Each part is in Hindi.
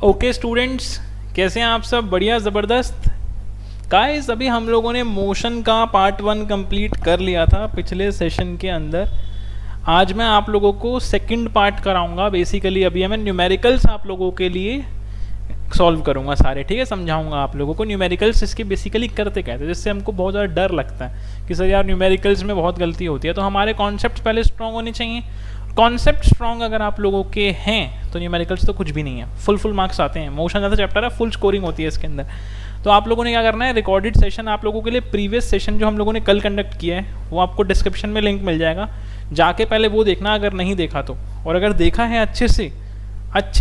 ओके स्टूडेंट्स, कैसे हैं आप सब? बढ़िया, ज़बरदस्त। गाइस अभी हम लोगों ने मोशन का पार्ट 1 कंप्लीट कर लिया था पिछले सेशन के अंदर। आज मैं आप लोगों को सेकंड पार्ट कराऊंगा। बेसिकली अभी मैं न्यूमेरिकल्स आप लोगों के लिए सॉल्व करूंगा सारे, ठीक है। समझाऊंगा आप लोगों को न्यूमेरिकल्स इसके बेसिकली करते कहते हैं, जिससे हमको बहुत ज़्यादा डर लगता है कि सर यार न्यूमेरिकल्स में बहुत गलती होती है। तो हमारे कॉन्सेप्ट पहले स्ट्रॉन्ग होने चाहिए। कॉन्सेप्ट स्ट्रॉन्ग अगर आप लोगों के हैं तो न्यूमेरिकल्स तो कुछ भी नहीं है, फुल मार्क्स आते हैं। मोशन जैसा चैप्टर है, फुल स्कोरिंग होती है इसके अंदर। तो आप लोगों ने क्या करना है, रिकॉर्डेड सेशन आप लोगों के लिए प्रीवियस सेशन जो हम लोगों ने कल कंडक्ट किया है वो आपको डिस्क्रिप्शन में लिंक मिल जाएगा, जाके पहले वो देखना अगर नहीं देखा तो। और अगर देखा है अच्छे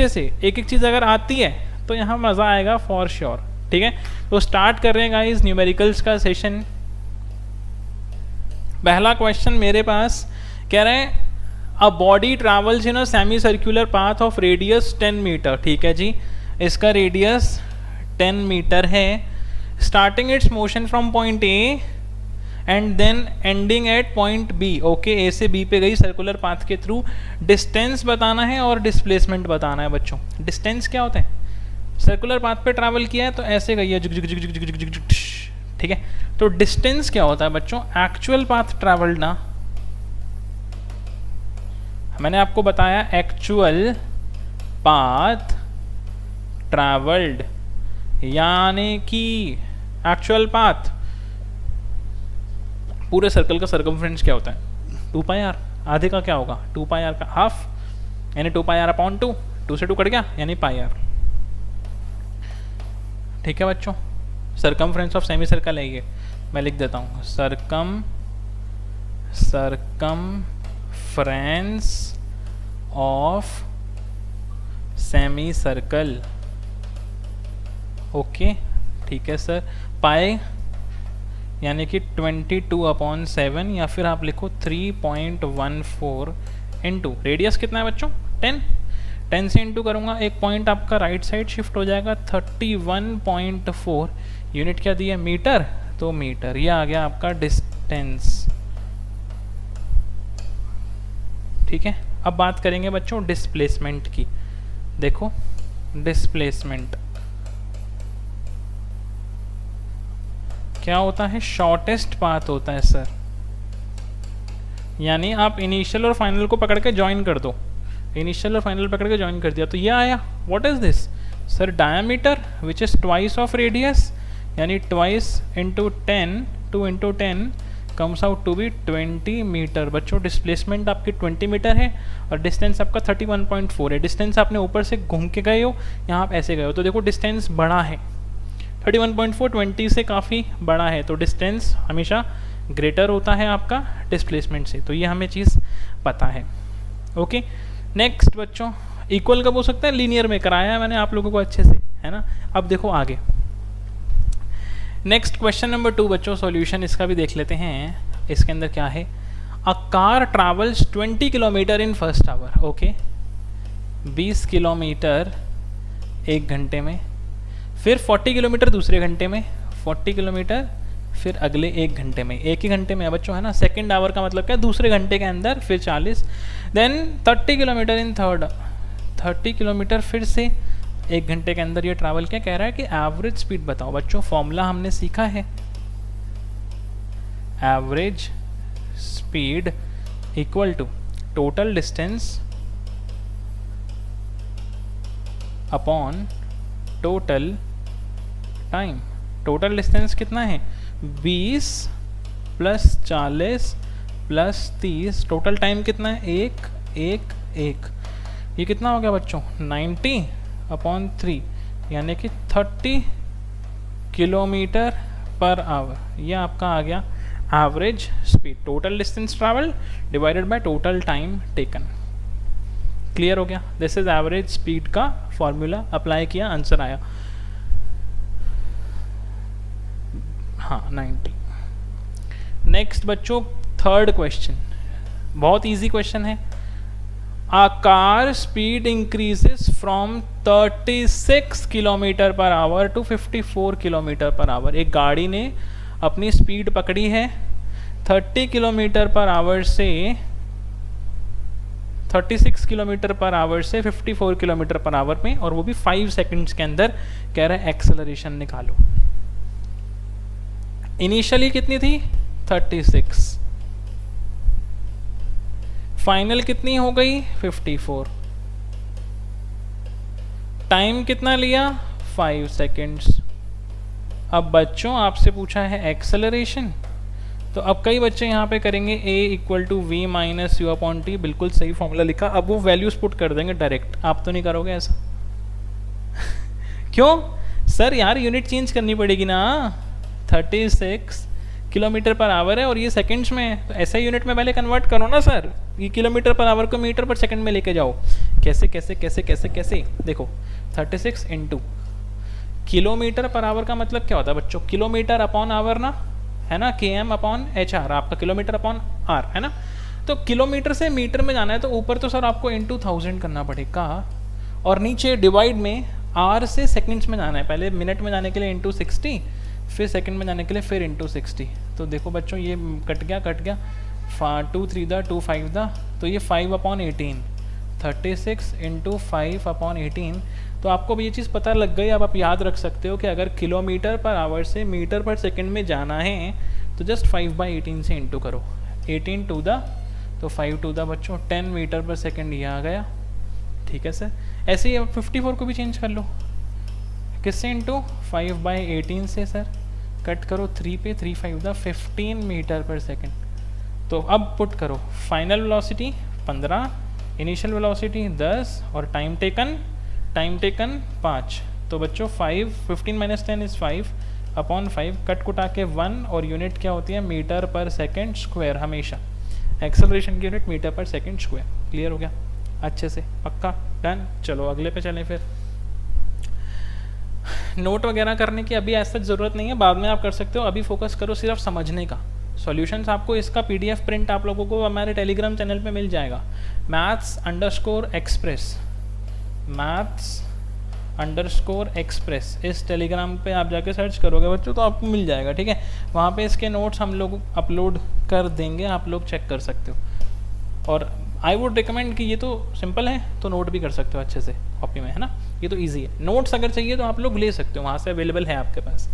से एक एक चीज़ अगर आती है तो यहाँ मज़ा आएगा फॉर श्योर, ठीक है। तो स्टार्ट कर रहे हैं गाइस न्यूमेरिकल्स का सेशन। पहला क्वेश्चन मेरे पास कह रहे हैं a body travels in a semi circular path of radius 10 metre, ठीक है जी। इसका रेडियस 10 मीटर है। Starting its motion from point A and then ending at point B. Okay, A से बी पे गई सर्कुलर पाथ के थ्रू। डिस्टेंस बताना है और डिस्प्लेसमेंट बताना है बच्चों। डिस्टेंस क्या होता है? सर्कुलर पाथ पे ट्रैवल किया है तो ऐसे गई है, ठीक है। तो डिस्टेंस क्या होता है बच्चों? एक्चुअल पाथ ट्रैवल्ड ना, मैंने आपको बताया एक्चुअल पाथ ट्रैवल्ड, यानी कि एक्चुअल पाथ पूरे सर्कल का सर्कमफ्रेंस क्या होता है? 2 पाई आर। आधे का क्या होगा? 2 पाई आर का हाफ, यानी 2 पाई आर अपॉन 2। 2 से 2 कट गया यानी पाई आर, ठीक है बच्चों। सर्कमफ्रेंस ऑफ सेमी सर्कल है ये, मैं लिख देता हूँ। Circumference of semi circle, okay, ठीक है सर। पाई यानी कि 22/7, या फिर आप लिखो 3.14 इंटू रेडियस कितना है बच्चों? 10 से इंटू करूँगा, एक पॉइंट आपका राइट साइड शिफ्ट हो जाएगा। 31.4 यूनिट क्या दी है? मीटर। तो मीटर, ये आ गया आपका डिस्टेंस, ठीक है। अब बात करेंगे बच्चों डिस्प्लेसमेंट की। देखो डिस्प्लेसमेंट क्या होता है? शॉर्टेस्ट पाथ होता है सर, यानी आप इनिशियल और फाइनल को पकड़ के ज्वाइन कर दो। इनिशियल और फाइनल पकड़ के ज्वाइन कर दिया तो ये आया। What is this sir? Diameter which is twice of radius, यानी twice into 10, 2 into 10 comes out to be 20 metre. बच्चों डिस्प्लेसमेंट आपकी 20 मीटर है और डिस्टेंस आपका 31.4 है। डिस्टेंस आपने ऊपर से घूम के गए हो, यहाँ आप ऐसे गए हो, तो देखो डिस्टेंस बड़ा है। 31.4 20 से काफ़ी बड़ा है, तो डिस्टेंस हमेशा ग्रेटर होता है आपका डिस्प्लेसमेंट से। तो ये हमें चीज़ पता है, ओके। नेक्स्ट बच्चों, इक्वल कब हो सकता है? लीनियर में कराया है मैंने आप लोगों को अच्छे से, है ना। अब देखो आगे नेक्स्ट क्वेश्चन नंबर 2 बच्चों, सॉल्यूशन इसका भी देख लेते हैं। इसके अंदर क्या है? A car travels 20 kilometre in first hour, okay, 20 kilometre एक घंटे में, फिर 40 किलोमीटर दूसरे घंटे में, 40 किलोमीटर फिर अगले एक घंटे में। एक ही घंटे में है बच्चों, है ना। सेकेंड आवर का मतलब क्या? दूसरे घंटे के अंदर, फिर 40, then 30 kilometer in third, 30 kilometer फिर से एक घंटे के अंदर ये ट्रैवल क्या कह रहा है कि एवरेज स्पीड बताओ। बच्चों फॉर्मूला हमने सीखा है, average speed equal to total distance upon total time. Total distance कितना है? 20 + 40 + 30, टोटल टाइम कितना है? 1 ये कितना हो गया बच्चों? 90/3, यानी कि 30 किलोमीटर पर आवर। ये आपका आ गया average speed, total distance travel divided by total time taken. Clear हो गया? दिस इज एवरेज स्पीड का फॉर्मूला, अप्लाई किया, आंसर आया हाँ 90। नेक्स्ट बच्चों थर्ड क्वेश्चन, बहुत इजी क्वेश्चन है। A car speed increases from 36 kilometer per hour to 54 kilometer per hour. एक गाड़ी ने अपनी स्पीड पकड़ी है 30 किलोमीटर पर आवर से 36 किलोमीटर पर आवर से 54 किलोमीटर पर आवर में, और वो भी 5 सेकंड्स के अंदर। कह रहा है एक्सेलरेशन निकालो। इनिशियली कितनी थी 36, फाइनल कितनी हो गई 54, टाइम कितना लिया 5 सेकंड्स। अब बच्चों आपसे पूछा है एक्सेलरेशन, तो अब कई बच्चे यहाँ पे करेंगे a = v - u/t, बिल्कुल सही फॉर्मूला लिखा। अब वो वैल्यूज पुट कर देंगे डायरेक्ट, आप तो नहीं करोगे ऐसा क्यों सर? यार यूनिट चेंज करनी पड़ेगी ना। 36 किलोमीटर पर आवर है और ये सेकंड्स में है, तो ऐसा यूनिट में पहले कन्वर्ट करो ना सर। ये किलोमीटर पर आवर को मीटर पर सेकंड में लेके जाओ। कैसे कैसे कैसे कैसे कैसे? देखो 36 इंटू किलोमीटर पर आवर का मतलब क्या होता है बच्चों? किलोमीटर अपॉन आवर ना, है ना, km/h/r, आपका किलोमीटर अपॉन r है ना। तो किलोमीटर से मीटर में जाना है तो ऊपर तो सर आपको इंटू 1000 करना पड़ेगा, और नीचे डिवाइड में r से सेकंड्स में जाना है। पहले मिनट में जाने के लिए इंटू 60, फिर सेकंड में जाने के लिए फिर इंटू 60। तो देखो बच्चों ये कट गया 2 3 दा 2 5 दा, तो ये 5/18, 36 इंटू 5/18। तो आपको भी ये चीज़ पता लग गई। अब आप याद रख सकते हो कि अगर किलोमीटर पर आवर से मीटर पर सेकंड में जाना है तो जस्ट 5/18 से इंटू करो। 18 2 दा, तो 5 2 दा बच्चों 10 मीटर पर सेकंड ये आ गया। ठीक है सर। ऐसे ही अब 54 को भी चेंज कर लो। किससे? इंटू 5/18 से सर। कट करो 3 पे, 3 5 दा 15 मीटर पर सेकंड। तो अब पुट करो फाइनल वेलोसिटी 15, इनिशियल वेलोसिटी 10, और टाइम टेकन 5। तो बच्चों 15 - 10 इज़ 5/5, कट कुटा के 1, और यूनिट क्या होती है मीटर पर सेकंड स्क्वायर। हमेशा एक्सेलरेशन की unit metre per second square. Clear हो गया अच्छे से? पक्का? डन। चलो अगले पे चलें फिर। नोट वगैरह करने की अभी ऐसा ज़रूरत नहीं है, बाद में आप कर सकते हो। अभी फोकस करो सिर्फ समझने का। सॉल्यूशंस आपको इसका PDF प्रिंट आप लोगों को हमारे टेलीग्राम चैनल पे मिल जाएगा, maths_express। इस टेलीग्राम पे आप जाके सर्च करोगे बच्चों तो आपको मिल जाएगा। ठीक है, वहाँ पे इसके नोट्स हम लोग अपलोड कर देंगे, आप लोग चेक कर सकते हो। और आई वुड रिकमेंड कि ये तो सिंपल है तो नोट भी कर सकते हो अच्छे से कॉपी में, है ना। ये तो ईजी है। नोट्स अगर चाहिए तो आप लोग ले सकते हो, वहाँ से अवेलेबल है आपके पास।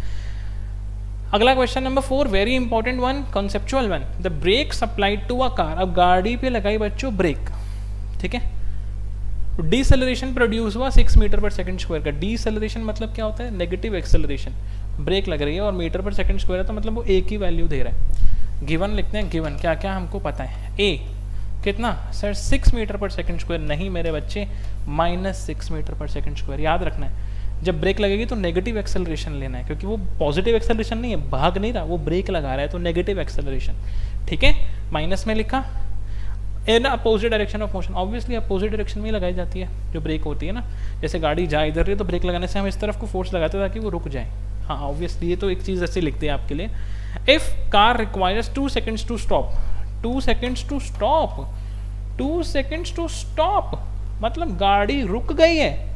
अगला question number 4, very important one, conceptual one. The brake supplied to a car. अब गाड़ी पे लगाई बच्चों ब्रेक, ठीक है। डीसेलरेशन प्रोड्यूस हुआ 6 मीटर पर सेकंड स्क्वायर का। डीसेलरेशन मतलब क्या होता है? Negative acceleration. ब्रेक लग रही है और मीटर पर सेकंड स्क्वायर है तो मतलब वो एक ही वैल्यू दे रहा है। गिवन लिखते हैं, गिवन क्या क्या हमको पता है। ए कितना sir? 6 metre per second square. नहीं मेरे बच्चे, -6 मीटर पर सेकंड स्क्वायर। याद रखना है जब ब्रेक लगेगी तो नेगेटिव एक्सेलरेशन लेना है, क्योंकि वो पॉजिटिव एक्सेलरेशन नहीं है, भाग नहीं रहा, वो ब्रेक लगा रहा है, तो नेगेटिव एक्सेलरेशन। ठीक है, माइनस में लिखा। In opposite direction of motion, obviously opposite direction में ही लगाई जाती है जो ब्रेक होती है ना। जैसे गाड़ी जा इधर रही तो ब्रेक लगाने से हम इस तरफ को फोर्स लगाते हैं ताकि वो रुक जाए। हाँ ऑब्वियसली ये तो एक चीज़ ऐसे लिखते हैं आपके लिए। If car requires 2 seconds to stop, 2 seconds to stop, 2 seconds to stop, मतलब गाड़ी रुक गई है।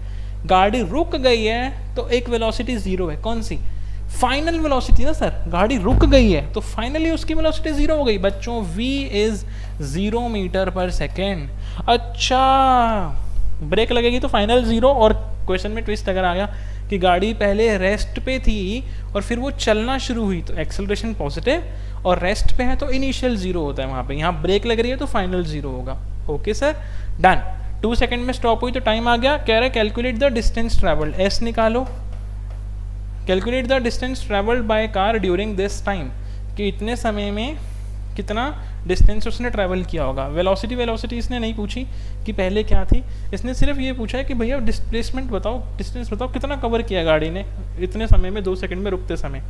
गाड़ी रुक गई है तो एक वेलोसिटी 0 है। कौन सी? फाइनल वेलोसिटी ना सर। गाड़ी रुक गई है तो फाइनली उसकी वेलोसिटी 0 हो गई बच्चों। v is 0 metre per second. अच्छा, ब्रेक लगेगी तो फाइनल 0। और क्वेश्चन में ट्विस्ट अगर आ गया कि गाड़ी पहले रेस्ट पे थी और फिर वो चलना शुरू हुई तो एक्सेलरेशन पॉजिटिव, और रेस्ट पे है तो इनिशियल 0 होता है वहाँ पे। यहाँ ब्रेक लग रही है तो फाइनल 0 होगा। Okay sir, done. 2 सेकंड में स्टॉप हुई तो टाइम आ गया। कह रहा है calculate the distance travelled. S निकालो। Calculate the distance travelled by car during this time, कि इतने समय में कितना डिस्टेंस उसने ट्रैवल किया होगा। वेलोसिटी इसने नहीं पूछी कि पहले क्या थी, इसने सिर्फ ये पूछा है कि भैया डिस्प्लेसमेंट बताओ, डिस्टेंस बताओ, कितना कवर किया गाड़ी ने इतने समय में, 2 सेकंड में रुकते समय।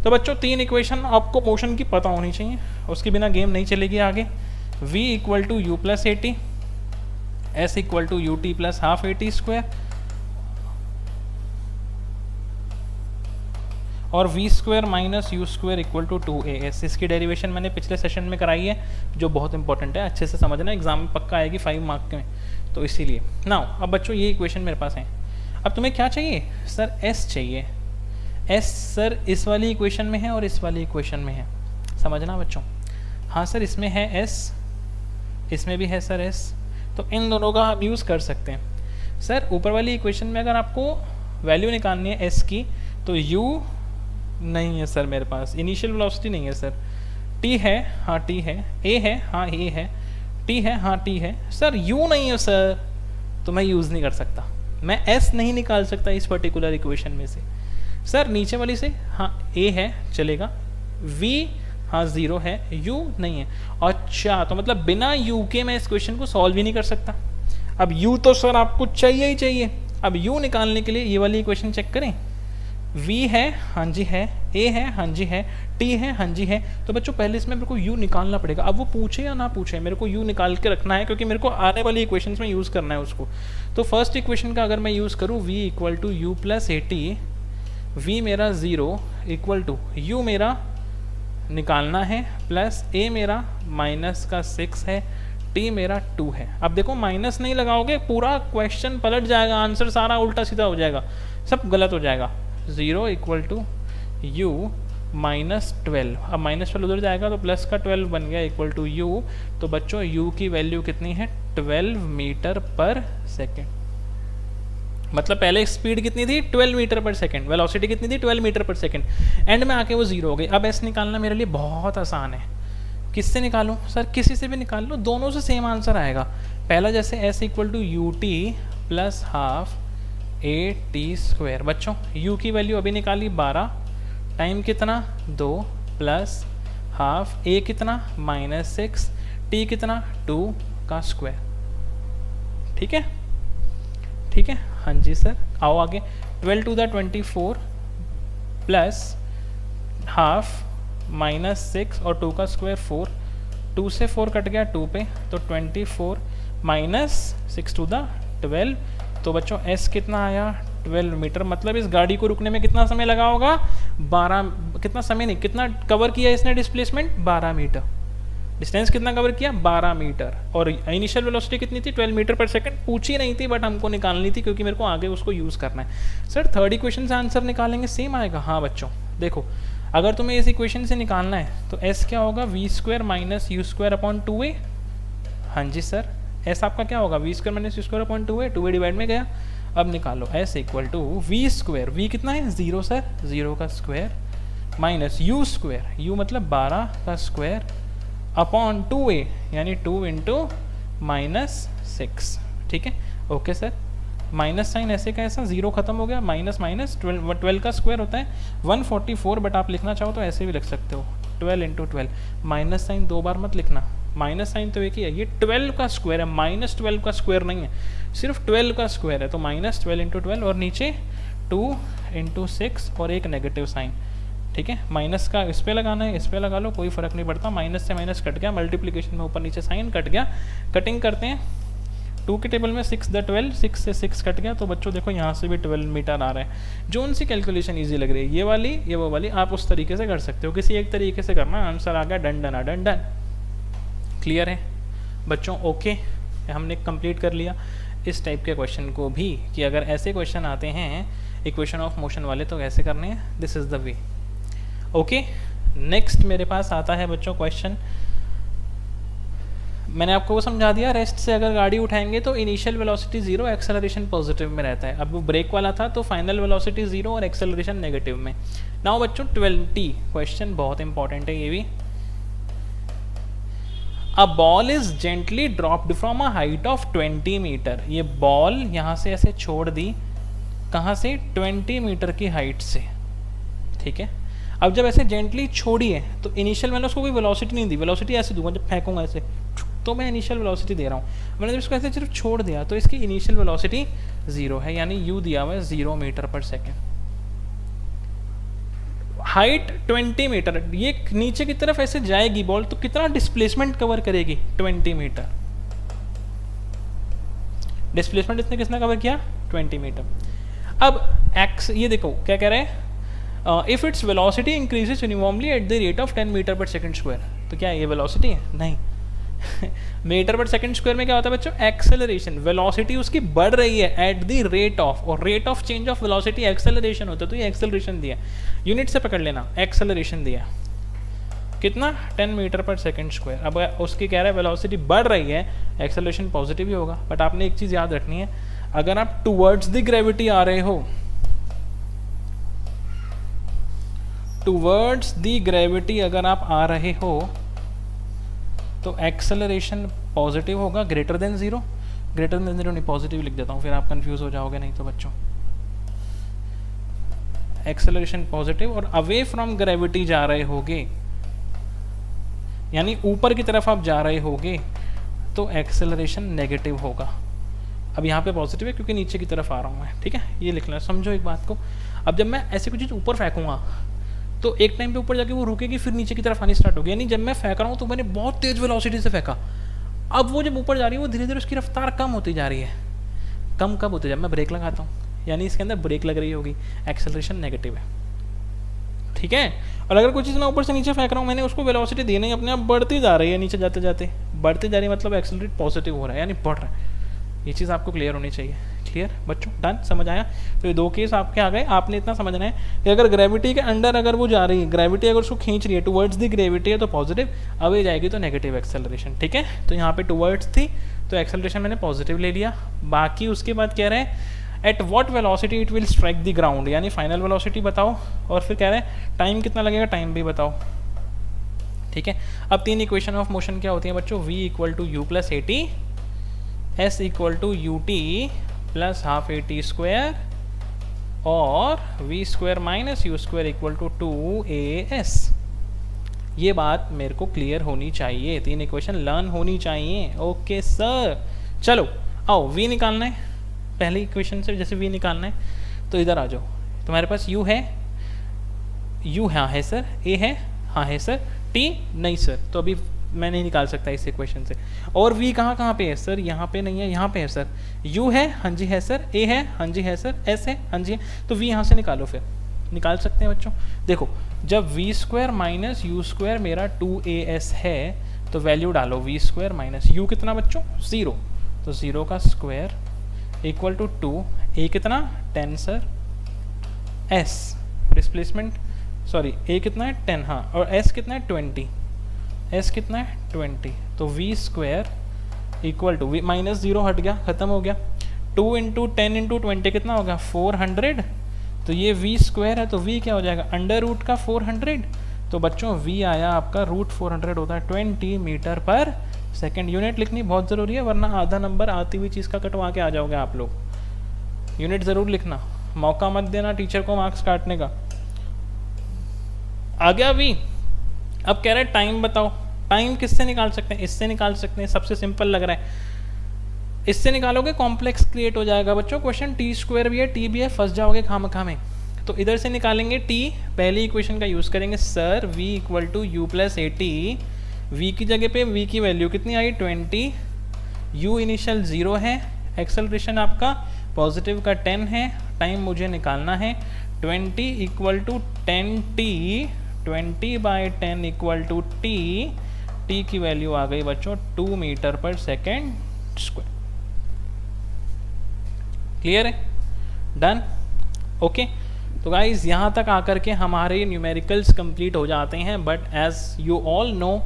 तो बच्चों 3 इक्वेशन आपको मोशन की पता होनी चाहिए, उसके बिना गेम नहीं चलेगी आगे। v = u + at, s = ut + ½ at², और v² - u² = 2as। इसकी डेरिवेशन मैंने पिछले सेशन में कराई है जो बहुत इंपॉर्टेंट है, अच्छे से समझना, एग्जाम में पक्का आएगी 5 मार्क में, तो इसीलिए। नाउ अब बच्चों ये इक्वेशन मेरे पास है। अब तुम्हें क्या चाहिए सर? s चाहिए। s सर इस वाली इक्वेशन में है और इस वाली इक्वेशन में है, समझना बच्चों। हाँ सर इसमें है s, इसमें भी है सर s, तो इन दोनों का आप यूज़ कर सकते हैं। सर ऊपर वाली इक्वेशन में अगर आपको वैल्यू निकालनी है एस की तो यू नहीं है सर, मेरे पास इनिशियल वेलोसिटी नहीं है सर। टी है, हाँ टी है, ए है, हाँ ए है, टी है, हाँ टी है, सर यू नहीं है सर, तो मैं यूज़ नहीं कर सकता, मैं एस नहीं निकाल सकता इस पर्टिकुलर इक्वेशन में से। सर नीचे वाली से हाँ ए है चलेगा, वी हाँ ज़ीरो है, यू नहीं है। अच्छा तो मतलब बिना यू के मैं इस क्वेश्चन को सॉल्व ही नहीं कर सकता। अब यू तो सर आपको चाहिए ही चाहिए। अब यू निकालने के लिए ये वाली इक्वेशन चेक करें, v है, हाँ जी है, a है, हाँ जी है, t है, हाँ जी है। तो बच्चों पहले इसमें मेरे को u निकालना पड़ेगा। अब वो पूछे या ना पूछे मेरे को u निकाल के रखना है, क्योंकि मेरे को आने वाली इक्वेशंस में यूज़ करना है उसको। तो फर्स्ट इक्वेशन का अगर मैं यूज़ करूँ v equal to u plus a t, v मेरा 0 इक्वल टू u मेरा निकालना है प्लस a मेरा माइनस का 6 है, t मेरा 2 है। अब देखो माइनस नहीं लगाओगे पूरा क्वेश्चन पलट जाएगा, आंसर सारा उल्टा सीधा हो जाएगा, सब गलत हो जाएगा। 0 इक्वल टू यू माइनस 12, अब माइनस 12 उधर जाएगा तो प्लस का 12 बन गया इक्वल टू यू। तो बच्चों यू की वैल्यू कितनी है 12 मीटर पर सेकेंड। मतलब पहले स्पीड कितनी थी 12 मीटर पर सेकेंड, वेलोसिटी कितनी थी 12 मीटर पर सेकेंड, एंड में आके वो 0 हो गई। अब एस निकालना मेरे लिए बहुत आसान है। किससे निकालूं सर, किसी से भी निकाल लो, दोनों से सेम आंसर आएगा। पहला जैसे s equal to u t plus half a t square. बच्चों u की वैल्यू अभी निकाली 12, टाइम कितना 2 प्लस हाफ a कितना -6, t कितना 2 का स्क्वायर। ठीक है, ठीक है, हाँ जी सर। आओ आगे, 12 टू द 24 प्लस हाफ -6 और 2 का स्क्वायर 4, 2 से 4 कट गया 2 पे, तो 24 माइनस 6 टू द 12। तो बच्चों s कितना आया 12 मीटर। मतलब इस गाड़ी को रुकने में कितना समय लगा होगा 12, कितना समय नहीं, कितना कवर किया इसने डिस्प्लेसमेंट 12 मीटर। डिस्टेंस कितना कवर किया 12 मीटर। और इनिशियल वेलोसिटी कितनी थी 12 मीटर पर सेकंड। पूछी नहीं थी बट हमको निकालनी थी क्योंकि मेरे को आगे उसको यूज़ करना है। सर थर्ड इक्वेशन से आंसर निकालेंगे सेम आएगा। हाँ बच्चों देखो, अगर तुम्हें इस इक्वेशन से निकालना है तो s क्या होगा v square minus u square upon 2a। हाँ जी सर, s आपका क्या होगा v square minus u square upon 2a, 2a divide में गया। अब निकालो s equal to v square, v कितना है 0 सर, 0 का square minus u square, u मतलब 12 का स्क्वायर अपॉन 2a यानी 2 इंटू -6। ठीक है, ओके सर। माइनस साइन ऐसे का ऐसा 0 खत्म हो गया, माइनस माइनस 12 का स्क्वायर होता है 144, बट आप लिखना चाहो तो ऐसे भी लिख सकते हो 12 इंटू 12। माइनस साइन 2 बार मत लिखना, माइनस साइन तो एक ही है। ये 12 का स्क्वायर है, -12 का स्क्वायर नहीं है, सिर्फ 12 का स्क्वायर है। तो -12 इंटू 12 और नीचे 2 इंटू 6 और एक नेगेटिव साइन। ठीक है, माइनस का इस पे लगाना है, इस पे लगा लो, कोई फर्क नहीं पड़ता। माइनस से माइनस कट गया, मल्टीप्लिकेशन में ऊपर नीचे साइन कट गया। कटिंग करते हैं 2 के टेबल में 6 द 12, 6 से 6 कट गया। तो बच्चों देखो यहाँ से भी 12 मीटर आ रहा है। जो उनसी कैलकुलेशन इजी लग रही है, ये वाली ये वो वाली, आप उस तरीके से कर सकते हो, किसी एक तरीके से करना, आंसर आ गया done done done done. Clear है बच्चों? ओके, हमने कंप्लीट कर लिया इस टाइप के क्वेश्चन को भी, कि अगर ऐसे क्वेश्चन आते हैं इक्वेशन ऑफ मोशन वाले तो कैसे करने हैं, this is the way. Okay, next मेरे पास आता है बच्चों क्वेश्चन। मैंने आपको वो समझा दिया, रेस्ट से अगर गाड़ी उठाएंगे तो इनिशियल वेलोसिटी 0, एक्सेलरेशन पॉजिटिव में रहता है। अब वो ब्रेक वाला था तो फाइनल वेलोसिटी 0 और एक्सेलरेशन नेगेटिव में। नाउ बच्चों 20 क्वेश्चन बहुत इंपॉर्टेंट है ये भी। A ball is gently dropped from a height of 20 meter. ये बॉल यहाँ से ऐसे छोड़ दी, कहाँ से 20 मीटर की हाइट से। ठीक है, अब जब ऐसे जेंटली छोड़ी है तो इनिशियल मैंने उसको कोई वेलोसिटी नहीं दी, वेलोसिटी ऐसे दूंगा जब फेंकूंगा ऐसे तो मैं इनिशियल वेलोसिटी दे रहा हूँ। मैंने जब इसको ऐसे सिर्फ छोड़ दिया तो इसकी इनिशियल वेलोसिटी 0 है, यानी u दिया हुआ है 0 metre per second. Height 20 meter, ये नीचे की तरफ ऐसे जाएगी बॉल तो कितना डिस्प्लेसमेंट कवर करेगी 20 मीटर। डिस्प्लेसमेंट इसने किसने कवर किया 20 मीटर। अब एक्स, ये देखो क्या कह रहे हैं, if its velocity increases uniformly at the rate of 10 meter per second square. तो क्या ये वेलोसिटी है? नहीं। मीटर पर सेकंड स्क्वायर में क्या होता है बच्चों, एक्सेलरेशन। वेलोसिटी उसकी बढ़ रही है एट द रेट ऑफ, और rate of change of velocity acceleration होता है, तो ये एक्सेलरेशन दिया। यूनिट से पकड़ लेना, एक्सेलरेशन दिया। कितना 10 मीटर पर सेकंड स्क्वायर। अब उसकी कह रहा है वेलोसिटी बढ़ रही है, एक्सेलरेशन पॉजिटिव ही होगा। बट आपने एक चीज़ याद रखनी है, अगर आप टूवर्ड्स द ग्रेविटी आ रहे हो, टूवर्ड्स द ग्रेविटी अगर आप आ रहे हो तो एक्सेलरेशन पॉजिटिव होगा, greater than zero. Greater than zero नहीं, पॉजिटिव लिख देता हूँ, फिर आप कंफ्यूज हो जाओगे नहीं तो बच्चों। एक्सेलरेशन पॉजिटिव, और अवे फ्रॉम ग्रेविटी जा रहे होगे, यानी ऊपर की तरफ आप जा रहे होगे, तो एक्सेलरेशन नेगेटिव होगा। अब यहाँ पे पॉजिटिव है क्योंकि नीचे की तरफ आ रहा हूँ मैं, ठीक है, ये लिख लें, समझो एक बात को। अब जब मैं ऐसी कोई चीज़ ऊपर फेंकूंगा तो एक टाइम पे ऊपर जाके वो रुकेगी, फिर नीचे की तरफ आनी स्टार्ट होगी। यानी जब मैं फेंक रहा हूँ तो मैंने बहुत तेज वेलोसिटी से फेंका, अब वो जब ऊपर जा रही है वो धीरे धीरे उसकी रफ्तार कम होती जा रही है। कम कब होती है? जब मैं ब्रेक लगाता हूँ, यानी इसके अंदर ब्रेक लग रही होगी, एक्सेलरेशन नेगेटिव है, ठीक है। और अगर कोई चीज़ मैं ऊपर से नीचे फेंक रहा हूँ, मैंने उसको वेलोसिटी दी नहीं, अपने आप बढ़ती जा रही है, नीचे जाते जाते बढ़ती जा रही है, मतलब एक्सेलरेट पॉजिटिव हो रहा है, यानी बढ़ रहा है। ये चीज़ आपको क्लियर होनी चाहिए। क्लियर बच्चों? डन? समझ आया? तो ये दो केस आपके आ गए। आपने इतना समझना है कि अगर ग्रेविटी के अंडर अगर वो जा रही है, ग्रेविटी अगर उसको खींच रही है, टुवर्ड्स दी ग्रेविटी है तो पॉजिटिव, अवे जाएगी तो नेगेटिव एक्सेलरेशन, ठीक है। तो यहाँ पे टुवर्ड्स थी तो एक्सेलरेशन मैंने पॉजिटिव ले लिया। बाकी उसके बाद कह रहे हैं at what velocity it will strike the ground, यानी फाइनल वेलोसिटी बताओ, और फिर कह रहे हैं टाइम कितना लगेगा, टाइम भी बताओ, ठीक है। अब तीन इक्वेशन ऑफ मोशन क्या होती है बच्चों? v equal to u plus a t, s equal to u t plus half a t square, और v square minus u square equal to 2as। ये बात मेरे को क्लियर होनी चाहिए, तीन इक्वेशन लर्न होनी चाहिए। ओके सर, चलो आओ v निकालना है पहली इक्वेशन से। जैसे v निकालना है तो इधर आ जाओ, तुम्हारे पास u है, u हाँ है सर, a है हाँ है सर, t नहीं सर, तो अभी मैं नहीं निकाल सकता इस इक्वेशन से। और v कहाँ पे है सर? यहाँ पे नहीं है, यहाँ पे है सर। u है, हाँ जी है सर, a है, हाँ जी है सर, s है, हाँ जी है, तो v यहाँ से निकालो। फिर निकाल सकते हैं बच्चों। देखो जब v square minus u square मेरा 2as है तो वैल्यू डालो, v स्क्वायर माइनस u कितना बच्चों? 0, तो 0 का स्क्वायर इक्वल टू 2, a कितना? 10 sir, s displacement sorry a कितना है? 10 हाँ, और s कितना है? 20, s कितना है? 20, तो v square equal to minus 0 हट गया, खत्म हो गया। 2 इंटू 10 इंटू 20 कितना होगा? 400, तो ये v स्क्वायर है तो v क्या हो जाएगा? अंडर रूट का 400, तो बच्चों v आया आपका रूट 400 होता है 20 मीटर पर सेकेंड। यूनिट लिखनी बहुत ज़रूरी है, वरना आधा नंबर आती हुई चीज़ का कटवा के आ जाओगे आप लोग। यूनिट ज़रूर लिखना, मौका मत देना टीचर को मार्क्स काटने का। आ गया v। अब कह रहे हैं टाइम बताओ। टाइम किससे निकाल सकते हैं? इससे निकाल सकते हैं, सबसे सिंपल लग रहा है। इससे निकालोगे कॉम्प्लेक्स क्रिएट हो जाएगा बच्चों। क्वेश्चन टी स्क्वायर भी है, टी भी है, फंस जाओगे खामखा में। तो इधर से निकालेंगे टी, पहली इक्वेशन का यूज़ करेंगे sir, v equal to u plus a t. V की जगह पे v की वैल्यू कितनी आई? 20, u इनिशियल 0 है, एक्सेलरेशन आपका पॉजिटिव का 10 है, टाइम मुझे निकालना है 20 equal to 10t, 20 by 10 equal to t, t की वैल्यू आ गई बच्चों 2 meter per second square. Clear है? डन? ओके। तो गाइज यहाँ तक आकर के हमारे न्यूमेरिकल्स कंप्लीट हो जाते हैं। But as you all know,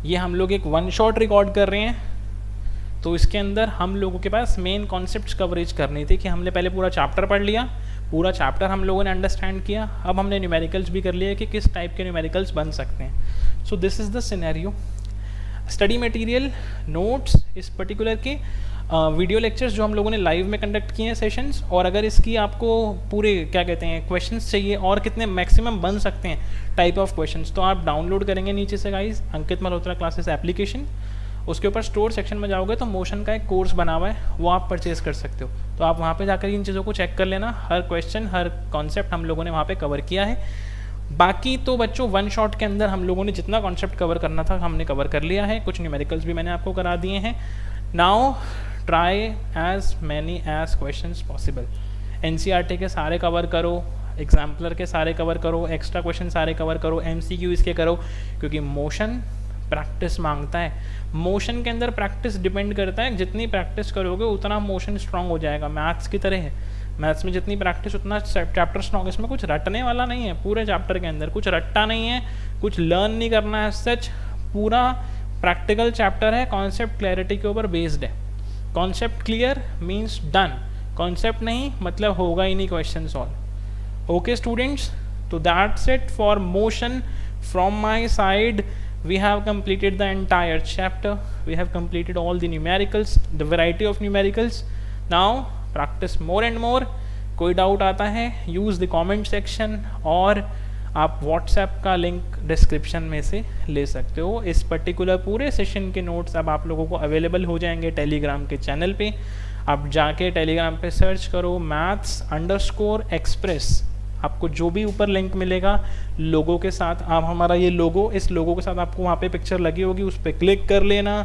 ये हम लोग एक वन शॉट रिकॉर्ड कर रहे हैं, तो इसके अंदर हम लोगों के पास मेन कॉन्सेप्ट्स कवरेज करनी थी कि हमने पहले पूरा चैप्टर पढ़ लिया, पूरा चैप्टर हम लोगों ने अंडरस्टैंड किया, अब हमने न्यूमेरिकल्स भी कर लिया कि किस टाइप के न्यूमेरिकल्स बन सकते हैं। So this is the scenario. Study material notes इस पर्टिकुलर के वीडियो लेक्चर्स जो हम लोगों ने लाइव में कंडक्ट किए हैं सेशंस, और अगर इसकी आपको पूरे क्या कहते हैं क्वेश्चंस चाहिए और कितने मैक्सिमम बन सकते हैं टाइप ऑफ क्वेश्चंस, तो आप डाउनलोड करेंगे नीचे से गाइस अंकित मल्होत्रा क्लासेस एप्लीकेशन। उसके ऊपर स्टोर सेक्शन में जाओगे तो मोशन का एक कोर्स बना हुआ है, वो आप परचेज कर सकते हो। तो आप वहाँ पे जाकर इन चीज़ों को चेक कर लेना। हर क्वेश्चन हर कॉन्सेप्ट हम लोगों ने वहाँ पे कवर किया है। बाकी तो बच्चों वन शॉट के अंदर हम लोगों ने जितना कॉन्सेप्ट कवर करना था हमने कवर कर लिया है। कुछ न्यूमेरिकल्स भी मैंने आपको करा दिए हैं। Now try as many as questions possible. NCERT के सारे कवर करो, एग्जाम्पलर के सारे कवर करो, एक्स्ट्रा क्वेश्चन सारे कवर करो, एमसीक्यू इसके करो, क्योंकि मोशन प्रैक्टिस मांगता है। मोशन के अंदर प्रैक्टिस डिपेंड करता है, जितनी प्रैक्टिस करोगे उतना मोशन स्ट्रांग हो जाएगा। मैथ्स की तरह है, मैथ्स में जितनी प्रैक्टिस उतना चैप्टर स्ट्रॉन्ग, इसमें कुछ रटने वाला नहीं है, पूरे चैप्टर के अंदर कुछ रट्टा नहीं है, कुछ लर्न नहीं करना है सच, पूरा प्रैक्टिकल चैप्टर है, कॉन्सेप्ट क्लैरिटी के ऊपर बेस्ड है। Concept clear means done, concept नहीं मतलब होगा ही नहीं क्वेश्चन सॉल्व। ओके स्टूडेंट्स, तो that's it for motion from my side. We have completed the entire chapter. We have completed all the numericals, the variety of numericals. Now practice more and more. कोई डाउट आता है use the comment section, और आप WhatsApp का लिंक डिस्क्रिप्शन में से ले सकते हो। इस पर्टिकुलर पूरे सेशन के नोट्स अब आप लोगों को अवेलेबल हो जाएंगे टेलीग्राम के चैनल पे। आप जाके टेलीग्राम पे सर्च करो maths_express, आपको जो भी ऊपर लिंक मिलेगा लोगो के साथ, आप हमारा ये लोगो, इस लोगो के साथ आपको वहाँ पे पिक्चर लगी होगी, उस पर क्लिक कर लेना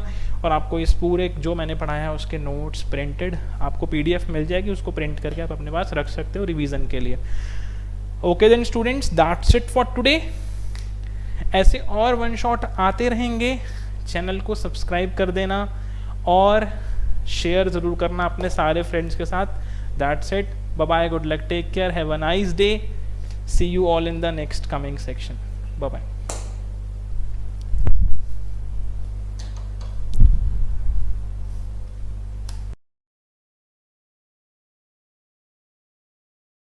और आपको इस पूरे जो मैंने पढ़ाया है उसके नोट्स प्रिंटेड आपको PDF मिल जाएगी, उसको प्रिंट करके आप अपने पास रख सकते हो रिवीजन के लिए। Okay then students, that's it for today. ऐसे और वन शॉट आते रहेंगे, चैनल को सब्सक्राइब कर देना और शेयर ज़रूर करना अपने सारे फ्रेंड्स के साथ। That's it, bye bye, good luck, take care, have a nice day, see you all in the next coming section, bye bye।